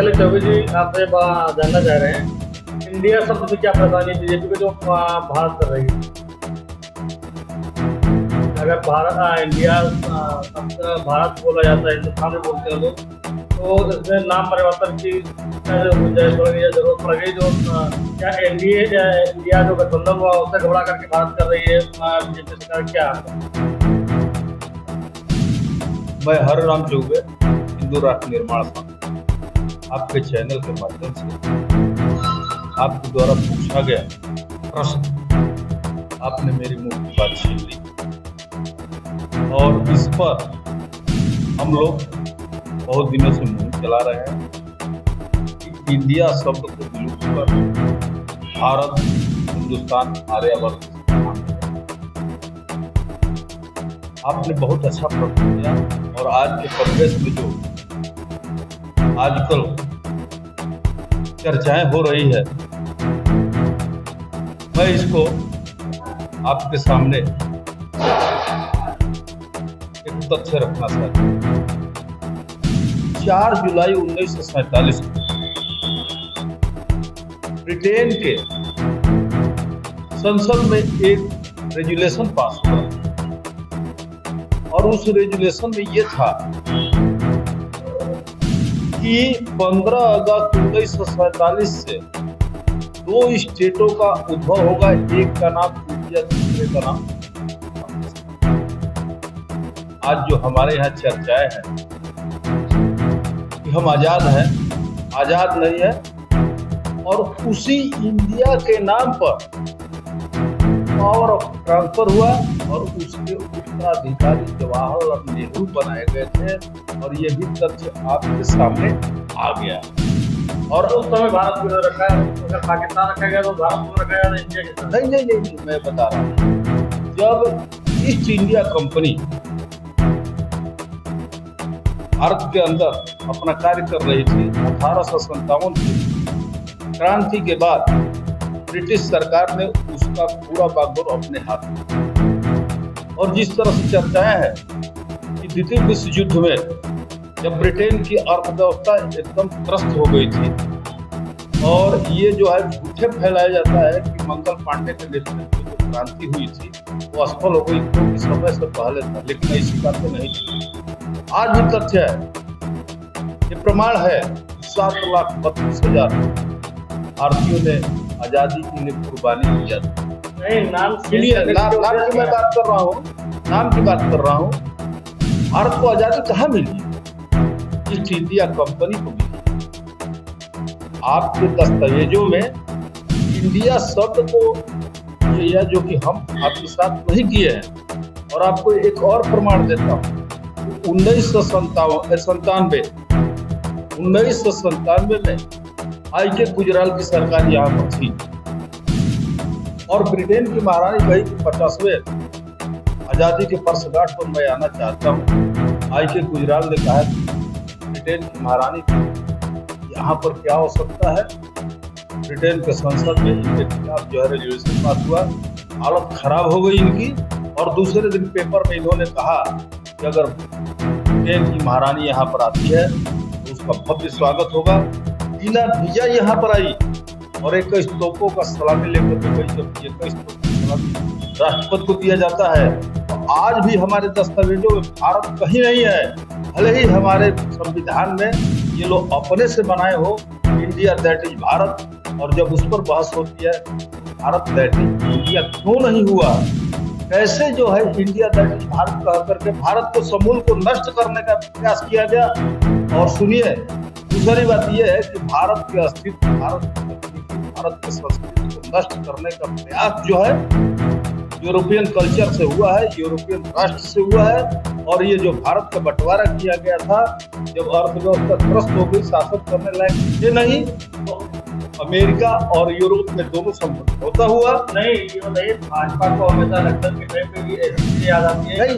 पहले चौबे जी आपसे जानना चाह रहे हैं, इंडिया शब्द से क्या परेशानी बीजेपी को जो भारत कर रही है? अगर इंडिया शब्द भारत बोला जाता है, हिंदुस्तान में बोलते हैं लोग, तो इसमें नाम परिवर्तन की जरूरत पड़ गई। जो क्या इंडिया जो गठबंधन हुआ उससे घबरा करके भारत कर रही है बीजेपी सरकार, क्या? मैं हर राम चौबे, हिंदू राष्ट्र निर्माण संघ, आपके चैनल के माध्यम से आपके द्वारा पूछा गया प्रश्न आपने मेरी मुंह की बात छीन ली, और इस पर हम लोग बहुत दिनों से मुहिम चला रहे हैं कि इंडिया शब्द को विलुप्त कर भारत, हिंदुस्तान, आर्यावर्त। आपने बहुत अच्छा प्रश्न किया, और आज के परिवेश में जो आजकल चर्चाएं हो रही है, मैं इसको आपके सामने एक तथ्य रखना चाहता हूं। 4 जुलाई 1947 को ब्रिटेन के संसद में एक रेजुलेशन पास हुआ, और उस रेजुलेशन में ये था कि 15 अगस्त 1947 से 2 स्टेटों का उद्भव होगा, एक का नाम इंडिया, दूसरे का नाम। आज जो हमारे यहाँ चर्चाएं हैं कि हम आजाद हैं, आजाद नहीं है, और उसी इंडिया के नाम पर पावर ऑफ ट्रांसफर हुआ, और उसके उत्तराधिकारी जवाहरलाल नेहरू बनाए गए थे, और ये भी तथ्य आपके सामने आ गया। और उस समय भारत को रखा है, अगर पाकिस्तान रखा गया तो भारत को रखा गया इंडिया के साथ? नहीं, मैं बता रहा हूँ। जब ईस्ट इंडिया कंपनी भारत के अंदर अपना कार्य कर रही थी 1857 की क्रांति के बाद, ब्रिटिश सरकार ने उसका पूरा बागडोर अपने हाथ में। और जिस तरह से चर्चाएं हैं कि द्वितीय विश्व युद्ध में जब ब्रिटेन की अर्थव्यवस्था एकदम त्रस्त हो गई थी, और ये जो है झूठे फैलाया जाता है कि मंगल पांडे के नेतृत्व में जो क्रांति हुई थी वो असफल हो गई, क्योंकि समय से पहले था, लेकिन ऐसी बातें नहीं थी। आज भी तथ्य है, ये प्रमाण है, 7,32,000 भारतीयों ने आजादी के लिए कुर्बानी किया था। नहीं, नाम सुनिए, नाम की मैं बात कर रहा हूँ, नाम की बात कर रहा हूँ। भारत को आजादी कहाँ मिली? ईस्ट इंडिया कंपनी को मिली। आपके दस्तावेजों में इंडिया शब्द को या जो कि हम आपके साथ नहीं किए हैं, और आपको एक और प्रमाण देता हूँ। 1997 में I.K. गुजराल की सरकार यहाँ पर थी, और ब्रिटेन की महारानी कही कि 50वें आजादी के वर्षगांठ पर मैं आना चाहता हूँ। I.K. गुजराल ने कहा ब्रिटेन की महारानी यहाँ पर क्या हो सकता है। ब्रिटेन के संसद में इनके खिलाफ जो है रेजोल्यूशन पास हुआ, हालत खराब हो गई इनकी, और दूसरे दिन पेपर में इन्होंने कहा कि अगर ब्रिटेन की महारानी यहाँ पर आती है तो उसका भव्य स्वागत होगा। बिना वीजा यहाँ पर आई, और 21 तोपों का सलामी लेकर के गई। जब 21 तोपों का सलामी राष्ट्रपति को दिया जाता है, तो आज भी हमारे दस्तावेजों में भारत कहीं नहीं है। भले ही हमारे संविधान में ये लोग अपने से बनाए हो इंडिया दैट इज भारत, और जब उस पर बहस होती है भारत दैट इज इंडिया क्यों नहीं हुआ, कैसे जो है इंडिया दैट इज भारत कह करके भारत को समूल को नष्ट करने का प्रयास किया गया। और सुनिए, दूसरी बात यह है कि भारत के अस्तित्व, भारत के संस्कृति को नष्ट करने का प्रयास जो है यूरोपियन कल्चर से हुआ है, यूरोपियन राष्ट्र से हुआ है। और ये जो भारत का बंटवारा किया गया था, जब अर्थव्यवस्था त्रस्त हो गई, शासन करने लायक थे नहीं, तो अमेरिका और यूरोप में दोनों समझौता हुआ। नहीं, ये बताइए, भाजपा को हमेशा नक्सल के टाइम पे भी ऐसी याद आती है? नहीं,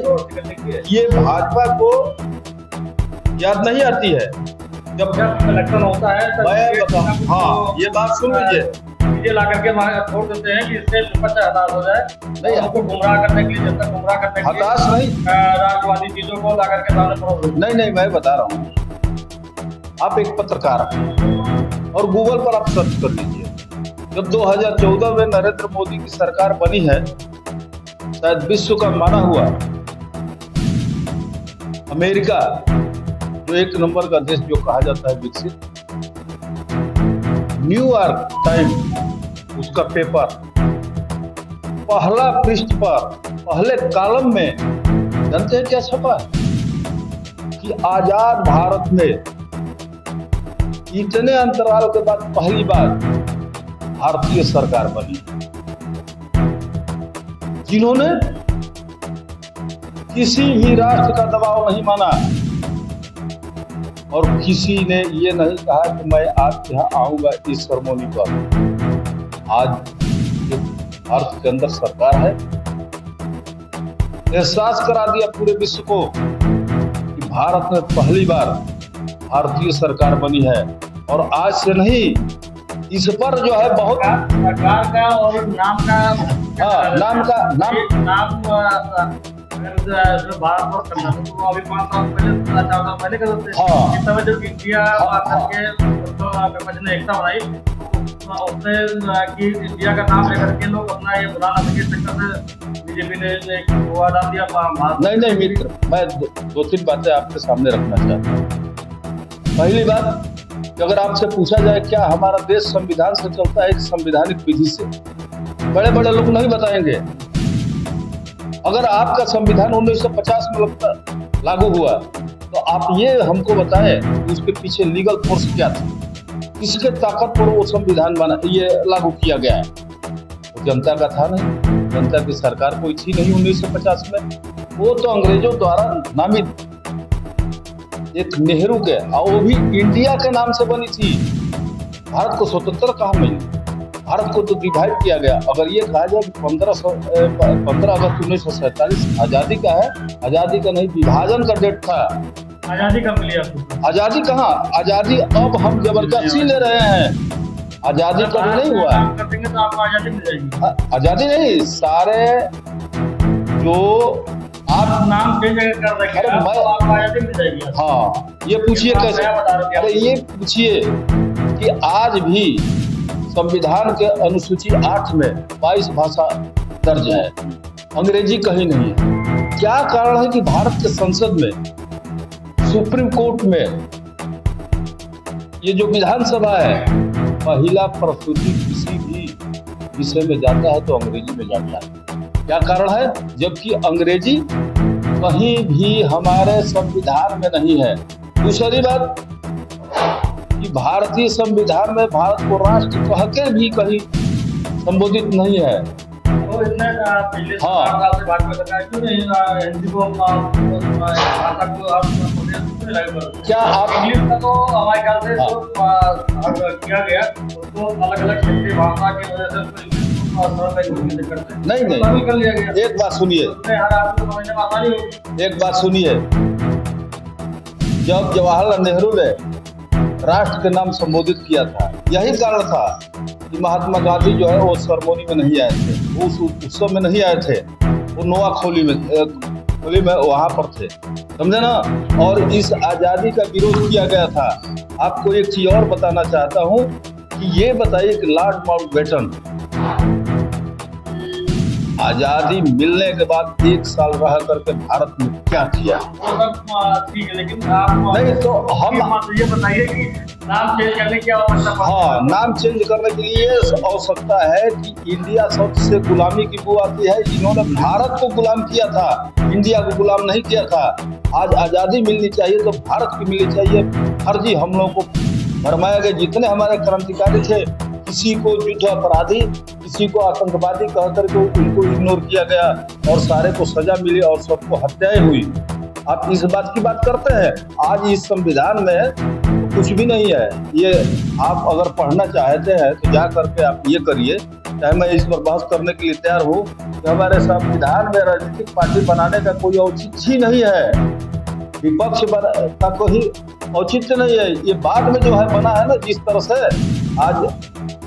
ये भाजपा को याद नहीं आती है। जब इलेक्शन होता है मैं हाँ, ये बात सुन लीजिए, चीजें ला करके छोड़ देते हैं कि इससे विपक्ष हताश हो जाए, नहीं हमको गुमराह करने के लिए, जनता गुमराह करने के लिए हताश नहीं, राष्ट्रवादी चीजों को ला करके सामने परोस। नहीं, मैं बता रहा हूँ, आप एक पत्रकार हैं और गूगल पर आप सर्च कर लीजिए। जब 2014 में नरेंद्र मोदी की सरकार बनी है, शायद विश्व का माना हुआ अमेरिका, जो एक नंबर का देश जो कहा जाता है विकसित, न्यूयॉर्क टाइम उसका पेपर पहला पृष्ठ पर पहले कॉलम में जानते हैं क्या छपा है कि आजाद भारत में इतने अंतराल के बाद पहली बार भारतीय सरकार बनी, जिन्होंने किसी भी राष्ट्र का दबाव नहीं माना और किसी ने ये नहीं कहा कि मैं आपके यहाँ आऊंगा इस सेरेमनी पर। आज भारत के अंदर सरकार है, एहसास करा दिया पूरे विश्व को कि भारत में पहली बार भारतीय सरकार बनी है। और आज से नहीं, इस पर जो है बहुत सरकार का और नाम का, अगर भारत और करना तो अभी 5 साल पहले 4 साल पहले कर सकते हैं। इस समय जब इंडिया करके विभाजन ने एकता बनाई, उससे कि इंडिया का नाम लेकर के लोग अपना ये बुलाना सके, चक्कर से बीजेपी ने एक हुआ डाल दिया भारत। नहीं मित्र, मैं 2-3 बातें आपके सामने रखना चाहता हूँ। पहली बात, अगर आपसे पूछा जाए क्या हमारा देश संविधान से चलता है कि संवैधानिक विधि से, बड़े बड़े लोग नहीं बताएंगे। अगर आपका संविधान 1950 में लागू हुआ तो आप ये हमको बताएं कि उसके पीछे लीगल फोर्स क्या थी, किसके ताकत पर वो संविधान बना, ये लागू किया गया है। वो जनता का था नहीं, जनता की सरकार कोई थी नहीं 1950 में। वो तो अंग्रेजों द्वारा नामित एक नेहरू के, और वो भी इंडिया के नाम से बनी थी। भारत को स्वतंत्रता कहाँ मिली? भारत को तो डिवाइड किया गया। अगर ये कहा जाए 15 अगस्त 1947 आजादी का है, आजादी का नहीं, विभाजन का डेट था। आजादी कब मिली आपको? आजादी कहाँ? आजादी अब हम जबरदस्ती ले रहे हैं। आजादी कभी नहीं हुआ। कर देंगे तो आपको आजादी मिल जाएगी। आजादी नहीं, सारे जो आप नाम चेंज कर रहे हैं तो आपको आजादी मिल जाएगी। हाँ, ये पूछिए कैसे? अरे ये पूछिए कि आज भी संविधान के अनुसूची 8 में 22 भाषा दर्ज है, अंग्रेजी कहीं नहीं है। क्या कारण है कि भारत के संसद में, सुप्रीम कोर्ट में, ये जो विधानसभा है, महिला प्रस्तुति किसी भी विषय में जाता है तो अंग्रेजी में जाता है। क्या कारण है? जबकि अंग्रेजी कहीं भी हमारे संविधान में नहीं है। दूसरी बात कि भारतीय संविधान में भारत को राष्ट्र कह के भी कहीं संबोधित नहीं है। तो इसने पहले सरकार से बात कर सकता है, क्यों नहीं हिंदी को भाषा को आप क्या आप इंग्लिश का तो हमारे ख्याल से जो किया गया तो अलग-अलग क्षेत्रीय भाषा की वजह से नहीं कर लिया गया। एक बात सुनिए, एक बात सुनिए, जब जवाहरलाल नेहरू ने राष्ट्र के नाम संबोधित किया था, यही कारण था कि महात्मा गांधी जो है वो सेरेमनी में नहीं आए थे, वो उस उत्सव में नहीं आए थे, वो नोआखोली में वहां पर थे, समझे ना। और इस आजादी का विरोध किया गया था। आपको एक चीज और बताना चाहता हूँ कि ये बताइए कि लॉर्ड माउंटबेटन आजादी मिलने के बाद 1 साल रह करके भारत में क्या किया? ठीक है, लेकिन आप नहीं तो हम ये बताइए कि नाम चेंज करने की आवश्यकता। हाँ, नाम चेंज करने के लिए आवश्यकता है कि इंडिया शब्द से गुलामी की बू आती है। इन्होंने भारत को गुलाम किया था, इंडिया को गुलाम नहीं किया था। आज आजादी मिलनी चाहिए तो भारत की मिलनी चाहिए। फर्जी हमलों को भरमाया गया। जितने हमारे क्रांतिकारी थे, किसी को युद्ध अपराधी, किसी को आतंकवादी कहकर के उनको इग्नोर किया गया और सारे को सजा मिली और सबको हत्याएं हुई। आप इस बात की बात करते हैं। आज इस संविधान में तो कुछ भी नहीं है। ये आप अगर पढ़ना चाहते हैं तो जा करके आप ये करिए, चाहे मैं इस पर बहस करने के लिए तैयार हूँ कि हमारे संविधान में राजनीतिक पार्टी बनाने का कोई औचित्य ही नहीं है, विपक्ष का कोई औचित्य नहीं है। ये बाद में जो है बना है ना, जिस तरह से आज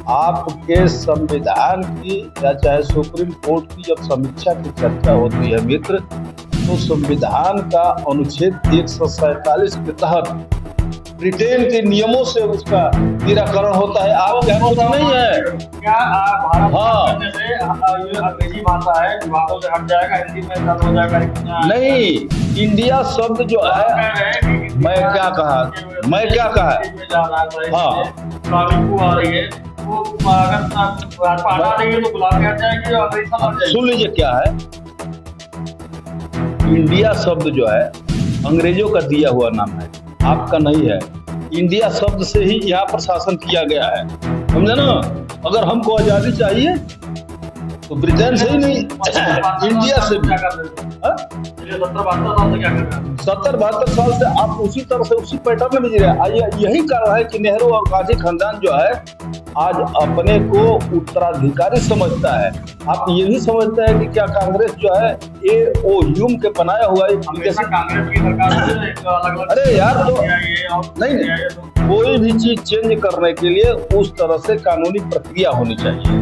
आपके संविधान की या चाहे सुप्रीम कोर्ट की जब समीक्षा की चर्चा होती है मित्र, तो संविधान का अनुच्छेद 147 के तहत ब्रिटेन के नियमों से उसका निराकरण होता है। आप क्या कुछ नहीं है क्या भारत हाँ। करने से ये अंग्रेजी भाषा है विभागों से हट जाएगा, हिंदी में दर्ज हो जाएगा? नहीं, इंडिया शब्द जो है, मैं क्या कहा हाँ। आ रही है वो अगर भाजपा हटा देंगे तो गुलाबी हट जाएगी और अंग्रेजी हट जाएगी। सुन लीजिए क्या है, इंडिया शब्द जो है अंग्रेजों का दिया हुआ नाम है, आपका नहीं है। इंडिया शब्द से ही यहाँ पर शासन किया गया है, समझे ना। अगर हमको आजादी चाहिए तो ब्रिटेन से ही नहीं, इंडिया से भी। 70-72 साल से आप उसी तरह से उसी पैटर्न में जी रहे हैं। यही कारण है कि नेहरू और गांधी खानदान जो है आज अपने को उत्तराधिकारी समझता है। आप ये भी समझते हैं कि क्या कांग्रेस जो है ह्यूम के बनाया हुआ है? कांग्रेस की सरकार अरे यार तो नहीं, कोई भी चीज चेंज करने के लिए उस तरह से कानूनी प्रक्रिया होनी चाहिए।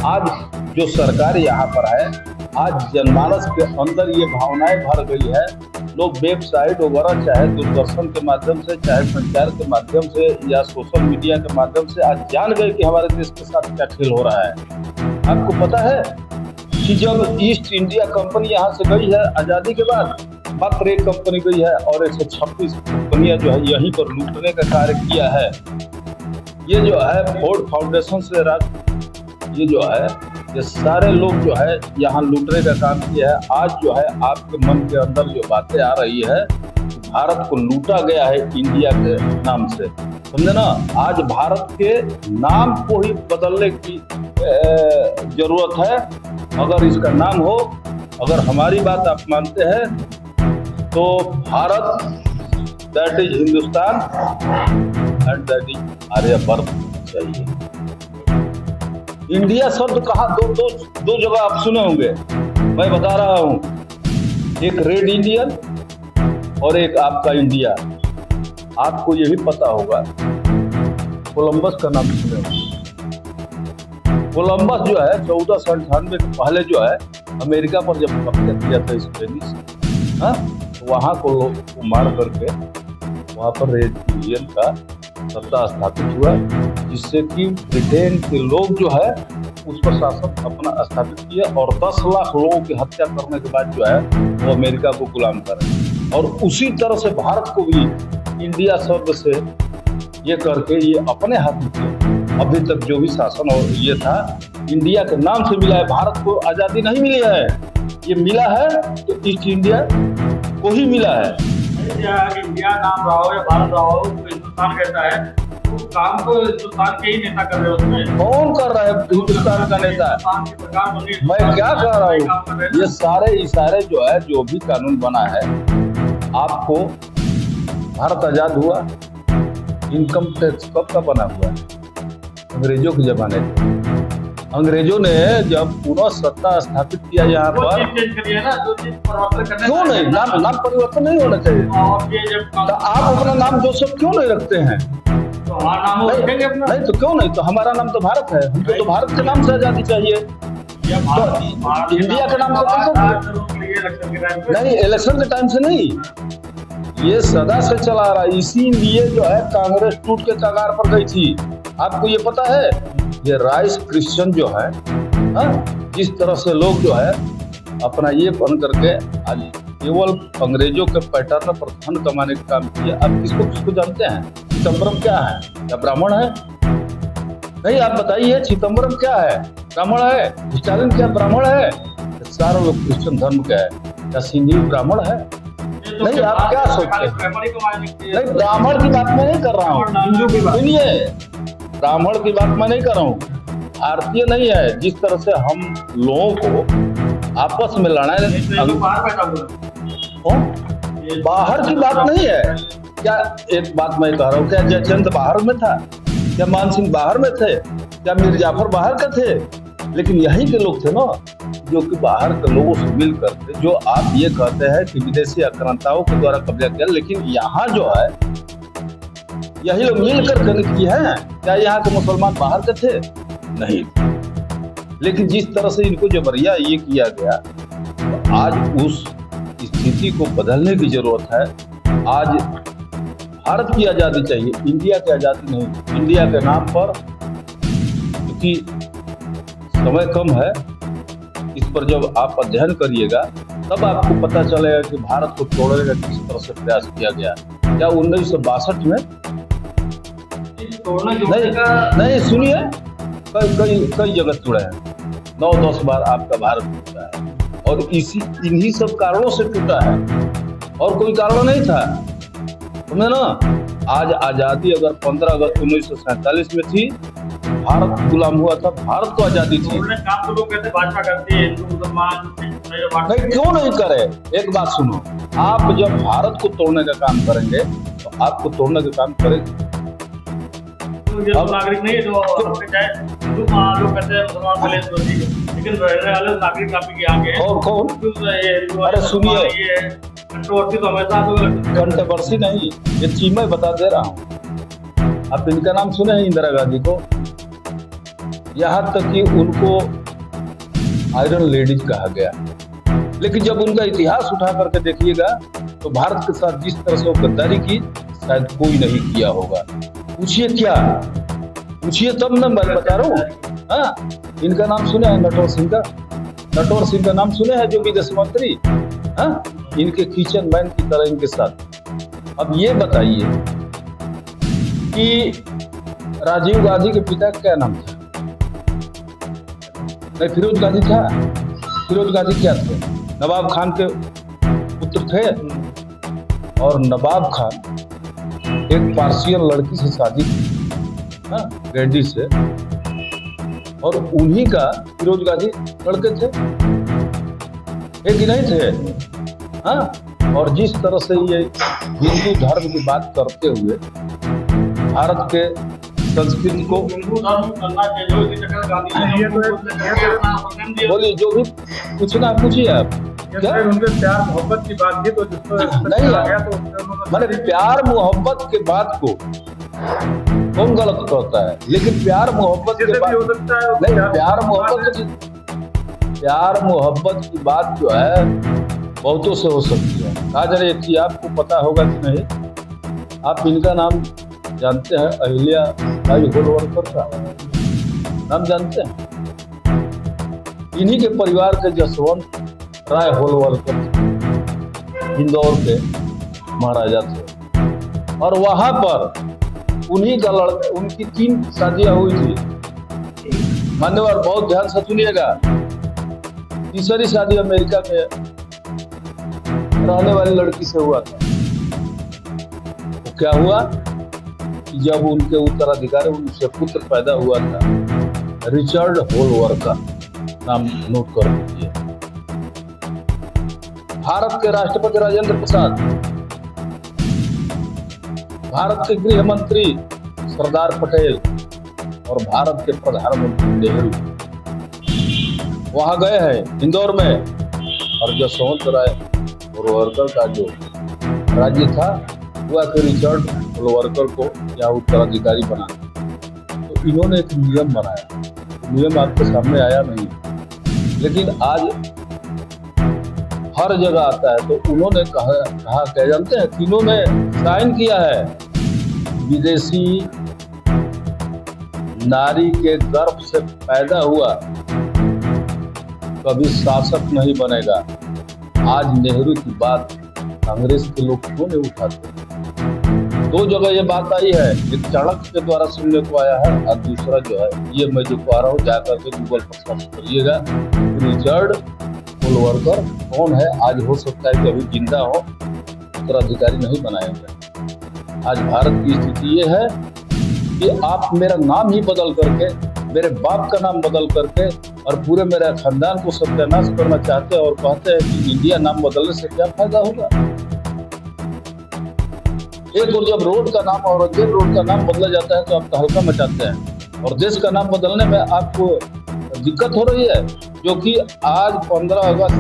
आज जो सरकार यहाँ पर है, आज जनमानस के अंदर ये भावनाएं भर गई है। लोग वेबसाइट वगैरह चाहे दूरदर्शन के माध्यम से, चाहे संचार के माध्यम से या सोशल मीडिया के माध्यम से आज जान गए कि हमारे देश के साथ क्या खेल हो रहा है। आपको पता है कि जब ईस्ट इंडिया कंपनी यहाँ से गई है आजादी के बाद, मात्र एक कंपनी गई है और 126 कंपनियां जो है यहीं पर लूटने का कार्य किया है। ये जो है फोर्ड फाउंडेशन से ये जो है ये सारे लोग जो है यहाँ लूटने का काम किया है। आज जो है आपके मन के अंदर जो बातें आ रही है, भारत को लूटा गया है इंडिया के नाम से, समझे ना। आज भारत के नाम को ही बदलने की जरूरत है। अगर इसका नाम हो, अगर हमारी बात आप मानते हैं तो Bharat that is Hindustan and that is Aryavart चाहिए। इंडिया शब्द कहा दो जगह आप सुने होंगे, मैं बता रहा हूं, एक रेड इंडियन और एक आपका इंडिया। आपको यही पता होगा, कोलंबस का नाम सुने होंगे। कोलंबस जो है 1498 के पहले जो है अमेरिका पर जब कब्जा किया था स्पेनिश, तो वहां को लोग मार करके वहां पर रेड इंडियन का सत्ता स्थापित हुआ, जिससे कि ब्रिटेन के लोग जो है उस पर शासन अपना स्थापित किया और 10 लाख लोगों की हत्या करने के बाद जो है वो अमेरिका को गुलाम करे। और उसी तरह से भारत को भी इंडिया शब्द से ये करके ये अपने हाथ में किया। अभी तक जो भी शासन और ये था इंडिया के नाम से मिला है। भारत को आजादी नहीं मिली है, ये मिला है तो ईस्ट इंडिया को ही मिला है। इंडिया नाम रहा हो या भारत रहा हो, तो हिंदुस्तान कहता है, तो काम तो हिंदुस्तान के ही नेता कर रहे हो उसमें। कौन कर रहा है हिंदुस्तान का नेता? मैं क्या कह रहा हूँ, ये सारे इशारे जो है, जो भी कानून बना है, आपको भारत आजाद हुआ, इनकम टैक्स कब का बना हुआ है? अंग्रेजों के जमाने में। अंग्रेजों ने जब पुनः सत्ता स्थापित किया यहाँ पर, क्यों नहीं नाम परिवर्तन नहीं होना चाहिए? तो आप अपना नाम जोसेफ क्यों नहीं रखते हैं? तो हमारा नाम नहीं तो क्यों नहीं? तो हमारा नाम तो भारत है, हमको तो भारत के नाम से आजादी चाहिए। तो इंडिया के नाम से नहीं, इलेक्शन के टाइम से नहीं, ये सदा से चला रहा है। इसीलिए जो है कांग्रेस टूट के कगार पर गई थी। आपको ये पता है, ये राइस क्रिश्चियन जो है, जिस तरह से लोग जो है अपना ये बन करके आज केवल अंग्रेजों के पैटर्न पर धन कमाने का काम किया। आप किसको जानते हैं? चिदम्बरम क्या है? क्या ब्राह्मण है? नहीं, आप बताइए, चिदम्बरम क्या है? ब्राह्मण है? स्टालिन क्या ब्राह्मण है? सारे लोग क्रिश्चियन धर्म के है। क्या सिंधी ब्राह्मण है? नहीं, आप क्या सोचते हैं? नहीं, ब्राह्मण की बात मैं नहीं कर रहा हूँ, हिंदू की बात सुनिए। ब्राह्मण की बात मैं नहीं कर रहा हूँ, भारतीय नहीं है। जिस तरह से हम लोगों को आपस में लड़ाई, बाहर की बात नहीं है। क्या एक बात मैं कह रहा हूँ, क्या जयचंद बाहर में था? क्या मानसिंह बाहर में थे? क्या मीर जाफर बाहर के थे? लेकिन यही के लोग थे ना, जो कि बाहर के लोगों से मिल करके, जो आप ये कहते हैं कि विदेशी आक्रांताओं के द्वारा कब्जा किया, लेकिन यहाँ जो है यही लोग मिल कर किए हैं। क्या यहाँ के मुसलमान बाहर के थे? नहीं। लेकिन जिस तरह से इनको जबरिया ये किया गया, तो आज उस स्थिति को बदलने की जरूरत है। आज भारत की आजादी चाहिए, इंडिया की आजादी नहीं। इंडिया के नाम पर, क्योंकि समय कम है, इस पर जब आप अध्ययन करिएगा तब आपको पता चलेगा कि भारत को तोड़ने का किस तरह से प्रयास किया गया। क्या 1962 में तोड़ना नहीं सुनिए, कई जगह तोड़े हैं, 9-10 बार आपका भारत टूटा है, और इन्हीं सब कारणों से टूटा है, और कोई कारण नहीं था। समझे ना। आज आजादी अगर 15 अगस्त 1947 में थी, भारत गुलाम हुआ था, भारत को आजादी थी। काम तो लोग कहते भाजपा करती है, हिंदू मुसलमान नहीं, क्यों नहीं करे। एक बात सुनो, आप जब भारत को तोड़ने का काम करेंगे तो आपको तोड़ने का काम करेंगे। नागरिक नहीं जो हिंदू लोग कहते हैं मुसलमान पहले तो ठीक है, लेकिन रहने वाले नागरिक काफी आगे हैं। और कौन? अरे सुनिए, कंट्रोवर्सी तो हमेशा कंट्रोवर्सी नहीं, ये चीज मैं बता दे रहा हूँ। आप इनका नाम सुने हैं, इंदिरा गांधी को, यहाँ तक कि उनको आयरन लेडीज कहा गया। लेकिन जब उनका इतिहास उठा करके देखिएगा तो भारत के साथ जिस तरह से वो गद्दारी की, शायद कोई नहीं किया होगा। पूछिए क्या, पूछिए तब ना मैं बता रहा हूँ। हाँ, इनका नाम सुने हैं, नटवर सिंह का? नटवर सिंह का नाम सुने हैं, जो विदेश मंत्री, हाँ, इनके किचन मैन की तरह इनके साथ। अब ये बताइए कि राजीव गांधी के पिता का क्या नाम था? नहीं, फिरोज गांधी था। फिरोज गांधी क्या थे? नवाब खान के पुत्र थे, और नवाब खान एक पार्सियन लड़की से शादी की, हाँ, गैंडी से, और उन्हीं का फिरोज गांधी लड़के थे, एक ही नहीं थे। हाँ, और जिस तरह से ये हिंदू धर्म की बात करते हुए भारत के संस्कृति को, बोलिए जो भी पूछना पूछिए आप। क्या उनके प्यार मोहब्बत की बात थी, तो नहीं, मैंने प्यार मोहब्बत के बात को कौन गलत कहता है? लेकिन प्यार मोहब्बत के बात नहीं, प्यार मोहब्बत की बात जो है बहुतों से हो सकती है। आज एक चीज आपको पता होगा कि नहीं, आप इनका नाम जानते हैं? अहिल्या बाई होलवरकर का नाम जानते हैं? इन्हीं के परिवार के जसवंत राय होलवरकर इंदौर के महाराजा थे, और वहां पर उन्हीं का लड़का, उनकी 3 शादियां हुई थी। मान्यवर बहुत ध्यान से सुनिएगा। तीसरी शादी अमेरिका में रहने वाली लड़की से हुआ था। तो क्या हुआ, जब उनके उत्तराधिकारी, उनसे पुत्र पैदा हुआ था, रिचर्ड होलवरकर, नाम नोट कर लीजिए। भारत के राष्ट्रपति राजेंद्र प्रसाद, भारत के गृह मंत्री सरदार पटेल, और भारत के प्रधानमंत्री नेहरू वहां गए हैं इंदौर में, और जसवंत राय होलवरकर का जो राज्य था, हुआ कि रिचर्ड होलवरकर को यहाँ उत्तराधिकारी बना। तो इन्होंने एक नियम बनाया, नियम आपके सामने आया नहीं, लेकिन आज हर जगह आता है। तो उन्होंने कहा क्या जानते हैं? तीनों ने साइन किया है, विदेशी नारी के गर्भ से पैदा हुआ कभी शासक नहीं बनेगा। आज नेहरू की बात कांग्रेस के लोग क्यों नहीं उठाते? 2 जगह ये बात आई है, एक चाणक्य के द्वारा सुनने को आया है, और दूसरा जो है ये मैं जो कह रहा हूँ, जाकर के गूगल पर सर्च करिएगा। रिचर्ड होलवरकर कौन है? आज हो सकता है कि अभी जिंदा हो, उत्तराधिकारी नहीं बनाया गया। आज भारत की स्थिति ये है कि आप मेरा नाम ही बदल करके, मेरे बाप का नाम बदल करके, और पूरे मेरे खानदान को सत्यानाश करना चाहते हैं, और कहते हैं कि इंडिया नाम बदलने से क्या फायदा होगा। एक और जब रोड का नाम औरंगजेब रोड का नाम बदला जाता है तो आप तहलका मचाते हैं, और देश का नाम बदलने में आपको दिक्कत हो रही है, जो कि आज 15 अगस्त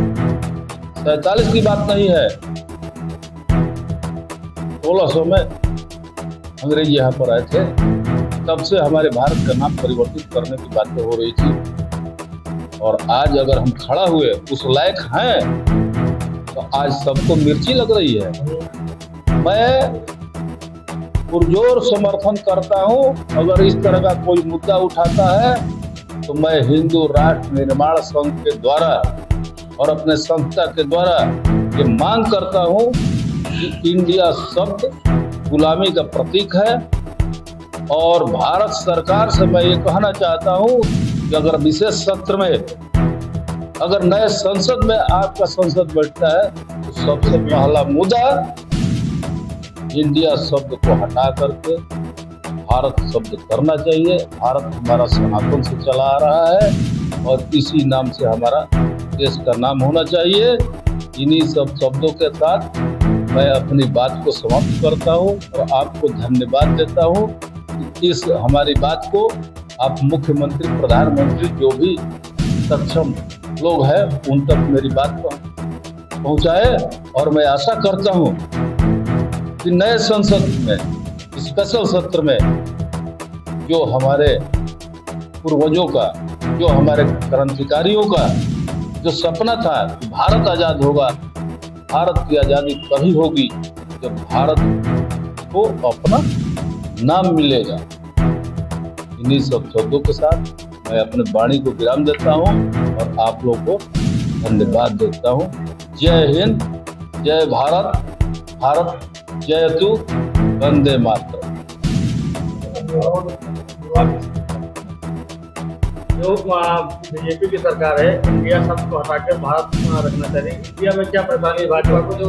47 की बात नहीं है। 1600 में अंग्रेज यहाँ पर आए थे, तब से हमारे भारत का नाम परिवर्तित करने की बातें हो रही थी। और आज अगर हम खड़ा हुए उस लायक हैं तो आज सबको मिर्ची लग रही है। मैं पुरजोर समर्थन करता हूं। अगर इस तरह का कोई मुद्दा उठाता है तो मैं हिंदू राष्ट्र निर्माण संघ के द्वारा और अपने संस्था के द्वारा ये मांग करता हूं कि इंडिया शब्द गुलामी का प्रतीक है। और भारत सरकार से मैं ये कहना चाहता हूं कि अगर विशेष सत्र में, अगर नए संसद में आपका संसद बैठता है तो सबसे पहला मुद्दा इंडिया शब्द को हटा करके भारत शब्द करना चाहिए। भारत हमारा सनातन से चला आ रहा है और इसी नाम से हमारा देश का नाम होना चाहिए। इन्हीं सब शब्दों के साथ मैं अपनी बात को समाप्त करता हूं और आपको धन्यवाद देता हूं कि इस हमारी बात को आप मुख्यमंत्री, प्रधानमंत्री, जो भी सक्षम लोग हैं उन तक मेरी बात को पहुंचाए। और मैं आशा करता हूं कि नए संसद में, स्पेशल सत्र में, जो हमारे पूर्वजों का, जो हमारे क्रांतिकारियों का जो सपना था कि भारत आजाद होगा, भारत की आजादी तभी होगी जब भारत को अपना नाम मिलेगा। इन्हीं सब शब्दों के साथ मैं अपने वाणी को विराम देता हूं और आप लोगों को धन्यवाद देता हूं। जय हिंद, जय भारत, भारत जयतु, वंदे मातरम। जो बीजेपी की सरकार है, इंडिया शब्द को हटाकर भारत रखना चाहिए। इंडिया में क्या परेशानी है भाजपा को जो